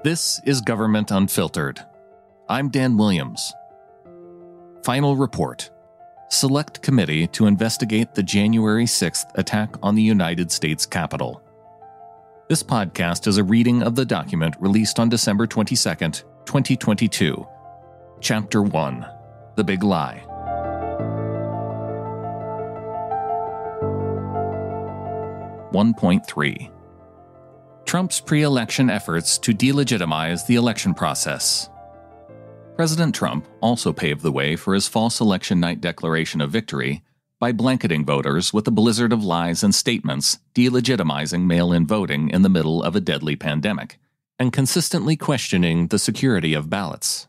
This is Government Unfiltered. I'm Dan Williams. Final report. Select Committee to investigate the January 6th attack on the United States Capitol. This podcast is a reading of the document released on December 22nd, 2022. Chapter 1. The Big Lie. (1.3) Trump's pre-election efforts to delegitimize the election process. President Trump also paved the way for his false election night declaration of victory by blanketing voters with a blizzard of lies and statements delegitimizing mail-in voting in the middle of a deadly pandemic, and consistently questioning the security of ballots.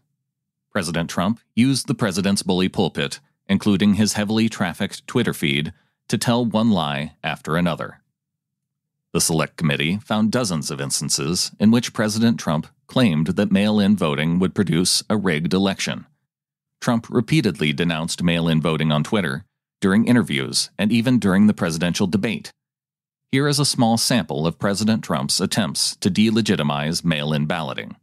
President Trump used the president's bully pulpit, including his heavily trafficked Twitter feed, to tell one lie after another. The Select Committee found dozens of instances in which President Trump claimed that mail-in voting would produce a rigged election. Trump repeatedly denounced mail-in voting on Twitter, during interviews, and even during the presidential debate. Here is a small sample of President Trump's attempts to delegitimize mail-in balloting.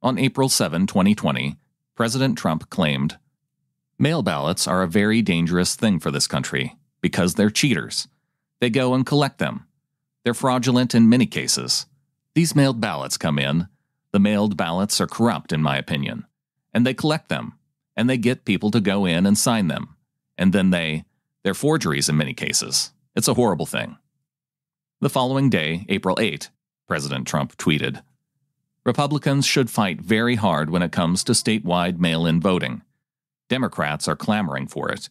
On April 7, 2020, President Trump claimed, "Mail ballots are a very dangerous thing for this country because they're cheaters. They go and collect them. They're fraudulent in many cases. These mailed ballots come in. The mailed ballots are corrupt, in my opinion. And they collect them. And they get people to go in and sign them. And then they're forgeries in many cases. It's a horrible thing." The following day, April 8, President Trump tweeted, "Republicans should fight very hard when it comes to statewide mail-in voting. Democrats are clamoring for it.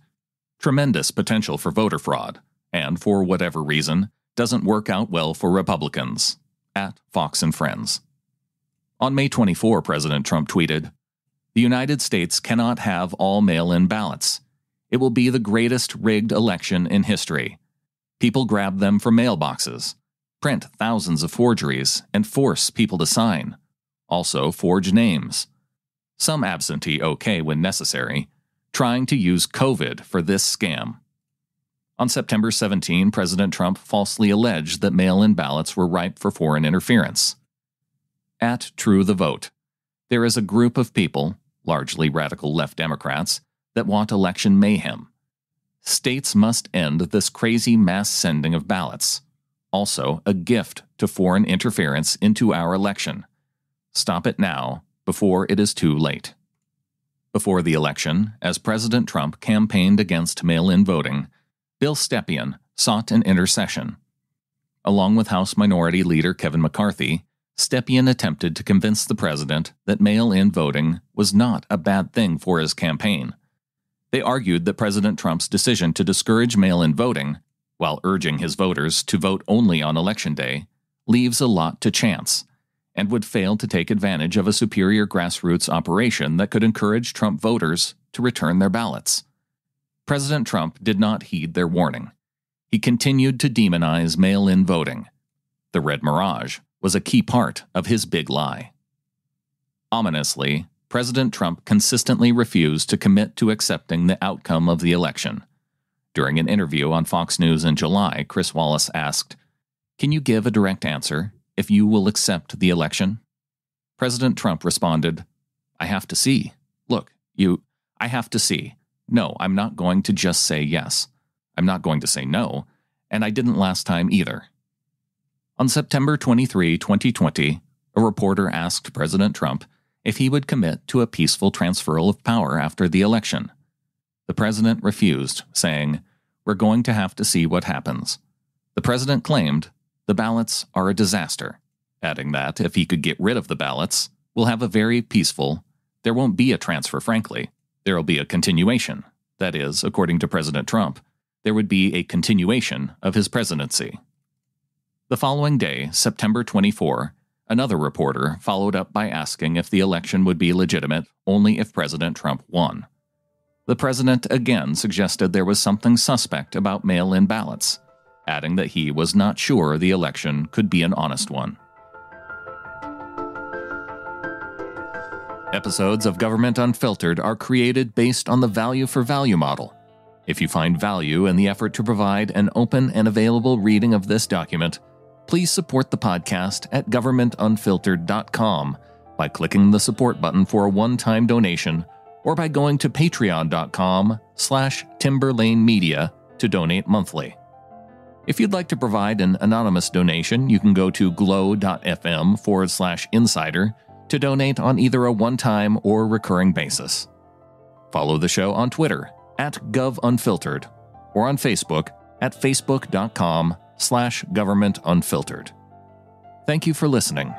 Tremendous potential for voter fraud. And for whatever reason, doesn't work out well for Republicans. At Fox and Friends." On May 24, President Trump tweeted, "The United States cannot have all mail-in ballots. It will be the greatest rigged election in history. People grab them from mailboxes, print thousands of forgeries, and force people to sign. Also forge names. Some absentee okay when necessary, trying to use COVID for this scam." On September 17, President Trump falsely alleged that mail-in ballots were ripe for foreign interference. At True the Vote, there is a group of people, largely radical left Democrats, that want election mayhem. States must end this crazy mass sending of ballots. Also, a gift to foreign interference into our election. Stop it now, before it is too late. Before the election, as President Trump campaigned against mail-in voting, Bill Stepien sought an intercession. Along with House Minority Leader Kevin McCarthy, Stepien attempted to convince the president that mail-in voting was not a bad thing for his campaign. They argued that President Trump's decision to discourage mail-in voting, while urging his voters to vote only on Election Day, leaves a lot to chance, and would fail to take advantage of a superior grassroots operation that could encourage Trump voters to return their ballots. President Trump did not heed their warning. He continued to demonize mail-in voting. The Red Mirage was a key part of his big lie. Ominously, President Trump consistently refused to commit to accepting the outcome of the election. During an interview on Fox News in July, Chris Wallace asked, "Can you give a direct answer if you will accept the election?" President Trump responded, "I have to see. Look, I have to see. No, I'm not going to just say yes. I'm not going to say no, and I didn't last time either." On September 23, 2020, a reporter asked President Trump if he would commit to a peaceful transferal of power after the election. The president refused, saying, "We're going to have to see what happens." The president claimed, "The ballots are a disaster," adding that if he could get rid of the ballots, we'll have a very peaceful, there won't be a transfer, frankly. There'll be a continuation. That is, according to President Trump, there would be a continuation of his presidency. The following day, September 24, another reporter followed up by asking if the election would be legitimate only if President Trump won. The president again suggested there was something suspect about mail-in ballots, adding that he was not sure the election could be an honest one. Episodes of Government Unfiltered are created based on the value for value model. If you find value in the effort to provide an open and available reading of this document, please support the podcast at governmentunfiltered.com by clicking the support button for a one-time donation or by going to patreon.com/timberlanemedia to donate monthly. If you'd like to provide an anonymous donation, you can go to glow.fm/insider to donate on either a one-time or recurring basis. Follow the show on Twitter @govunfiltered or on Facebook at facebook.com/governmentunfiltered. Thank you for listening.